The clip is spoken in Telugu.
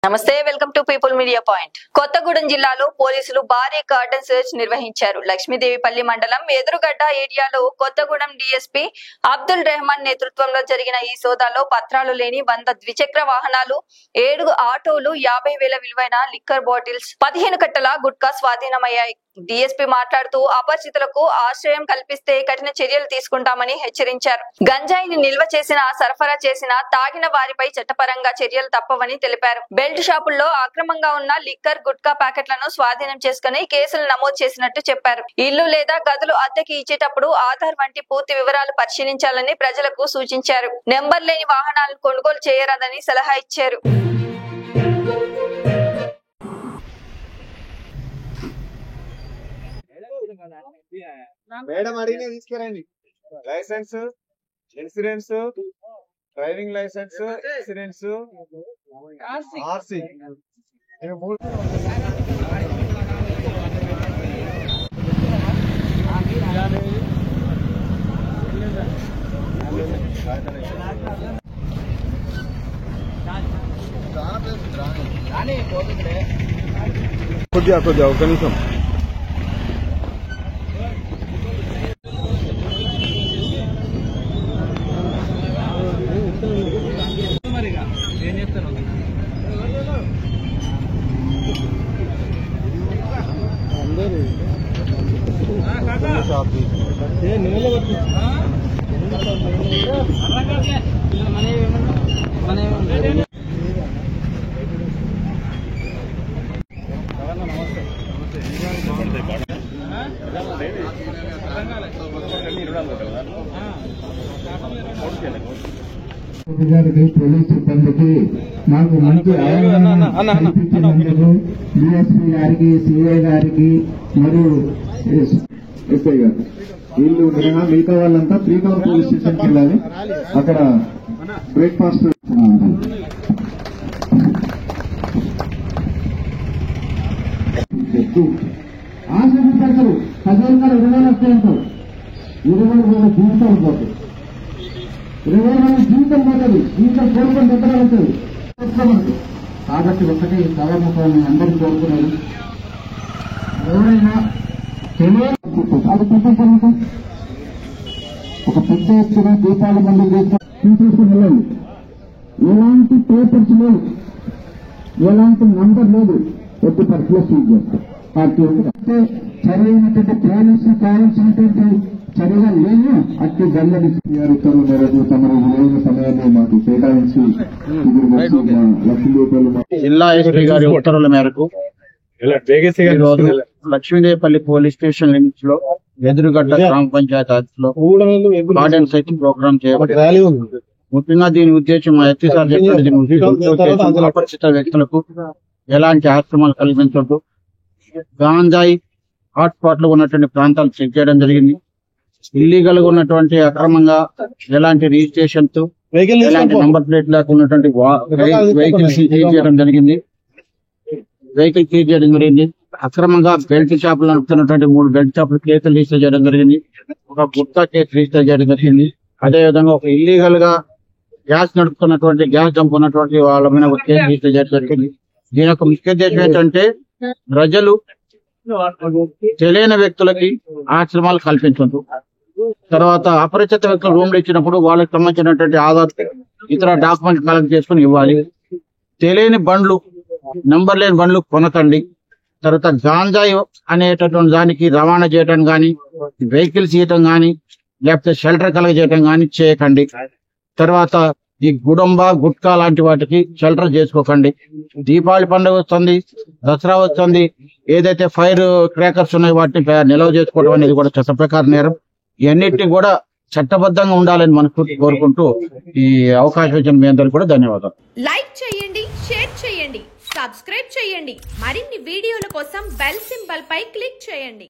నమస్తే, welcome to people media point. Kothagudem జిల్లాలో పోలీసులు భారీ కార్డన్ సెర్చ్ నిర్వహించారు. లక్ష్మీదేవిపల్లి మండలం ఎదురుగడ్డ ఏరియాలో కొత్తగూడెం డీఎస్పీ అబ్దుల్ రెహమాన్ నేతృత్వంలో జరిగిన ఈ సోదాలో పత్రాలు లేని 100 ద్విచక్ర వాహనాలు, 7 ఆటోలు, 50,000 విలువైన లిక్కర్ బాటిల్స్, 15 కట్టల గుట్కా స్వాధీనమయ్యాయి. డీఎస్పీ మాట్లాడుతూ అపరిచితులకు ఆశ్రయం కల్పిస్తే కఠిన చర్యలు తీసుకుంటామని హెచ్చరించారు. గంజాయిని నిల్వ చేసిన, సరఫరా చేసిన, తాగిన వారిపై చట్టపరంగా చర్యలు తప్పవని తెలిపారు. బెల్ట్ షాపుల్లో అక్రమంగా ఉన్న లిక్కర్, గుట్కా ప్యాకెట్లను స్వాధీనం చేసుకుని కేసులు నమోదు చేసినట్టు చెప్పారు. ఇల్లు లేదా గదులు అద్దెకి ఇచ్చేటప్పుడు ఆధార్ వంటి పూర్తి వివరాలు పరిశీలించాలని ప్రజలకు సూచించారు. నెంబర్ లేని వాహనాలను కొనుగోలు చేయరాదని సలహా ఇచ్చారు. మేడం అడిగిన తీసుకురండి. Licence, insurance, driving licence, insurance, RC. కొద్దిగా ఒక నిమిషం. పోలీసు సిబ్బందికి మాకు మంచి కల్పించినందుకు డిఎస్పీ గారికి, సిఐ గారికి మరియు ఎస్ఐ గారు, వీళ్ళు మినహా మిగతా వాళ్ళంతా 3 టౌన్ పోలీస్ స్టేషన్కి వెళ్ళాలి. అక్కడ బ్రేక్ఫాస్ట్ ఆశిస్తారు. 10,000 20,000 వస్తాయంటారు. 20,000 జీవితం పోతుంది, 20,000 జీవితం పోతుంది. జీవితం కోరుకొని దగ్గర అవుతుంది కాబట్టి ఒకటి సభాముఖాన్ని అందరికీ కోరుకున్నారు. ఎవరైనా తెలియదు అది పెట్టేసరికి ఒక పెద్ద ఎత్తున దీపాలు మళ్ళీ తీసుకుని వెళ్ళండి. ఎలాంటి పేపర్స్ లేవు, ఎలాంటి నంబర్ లేదు, ఎట్టి పరిస్థితిలో సీజ్ చేస్తారు. పార్టీ అంటే సరైనటువంటి పోలీసులు కావాల్సినటువంటి చర్యగా లేవు. అట్టి గల్లడి ఉత్తర్వుల మేరకు తమరు విలువైన సమయాన్ని మాకు కేటాయించి లక్ష్మీదేవిపల్లి జిల్లా ఎస్పీ గారి ఉత్తర్వుల మేరకు లక్ష్మీదేవిపల్లి పోలీస్ స్టేషన్ లిమిట్స్ లో ఎదురుగడ్డ గ్రామ పంచాయతీ ఆఫీసులో కార్డన్ సెర్చ్ ప్రోగ్రామ్ చేయబడింది. ముఖ్యంగా దీని ఉద్దేశం ఎస్పీసార్ చెప్పిన అపరిచిత వ్యక్తులకు ఎలాంటి ఆశ్రమాలు కల్పించద్దు, గాంజాయి హాట్ స్పాట్ లో ఉన్నటువంటి ప్రాంతాలు చెక్ చేయడం జరిగింది. ఇల్లీగల్ గా ఉన్నటువంటి అక్రమంగా ఎలాంటి రిజిస్ట్రేషన్ తో ఎలాంటి నంబర్ ప్లేట్ లేకుండా ఉన్నటువంటి వెహికల్ సీజ్ చేయడం జరిగింది. అక్రమంగా బెల్ట్ షాపులు నడుపుతున్నటువంటి 3 బెల్ట్ షాపులు కేసులు రిజిస్టర్ చేయడం జరిగింది. ఒక గుట్కా కేసు రిజిస్టర్ చేయడం జరిగింది. అదేవిధంగా ఒక ఇల్లీగల్ గా గ్యాస్ నడుపుతున్నటువంటి, గ్యాస్ డంప్ ఉన్నటువంటి వాళ్ళ మీద ఒక కేసు రిజిస్టర్ చేయడం జరిగింది. దీని యొక్క ముఖ్య ఉద్దేశం ఏంటంటే ప్రజలు తెలియని వ్యక్తులకి ఆశ్రమాలు కల్పించదు. తర్వాత అపరిచిత వ్యక్తులు రూమ్లు ఇచ్చినప్పుడు వాళ్ళకి సంబంధించినటువంటి ఆధార్, ఇతర డాక్యుమెంట్ కలెక్ట్ చేసుకుని ఇవ్వాలి. తెలియని బండ్లు, నంబర్ లేని బండ్లు కొనకండి. తర్వాత గాంజాయి అనేటటువంటి దానికి రవాణా చేయడం కానీ, వెహికల్స్ ఇవ్వటం కానీ, లేకపోతే షెల్టర్ కలగజేయటం కానీ చేయకండి. తర్వాత ఈ గుడంబ, గుట్కా లాంటి వాటికి షెల్టర్ చేసుకోకండి. దీపావళి పండుగ వస్తుంది, దసరా వస్తుంది, ఏదైతే ఫైర్ క్రాకర్స్ ఉన్నాయో వాటిని నిల్వ చేసుకోవడం అనేది కూడా చట్ట ప్రకారం నేరం. ఇవన్నిటిని కూడా చట్టబద్ధంగా ఉండాలని మనస్ఫూర్తి కోరుకుంటూ ఈ అవకాశం ఇచ్చిన మీ అందరికీ కూడా ధన్యవాదాలు. లైక్ చేయండి, షేర్ చేయండి, సబ్స్క్రైబ్ చేయండి. మరిన్ని వీడియోల కోసం బెల్ సింబల్ పై క్లిక్ చేయండి.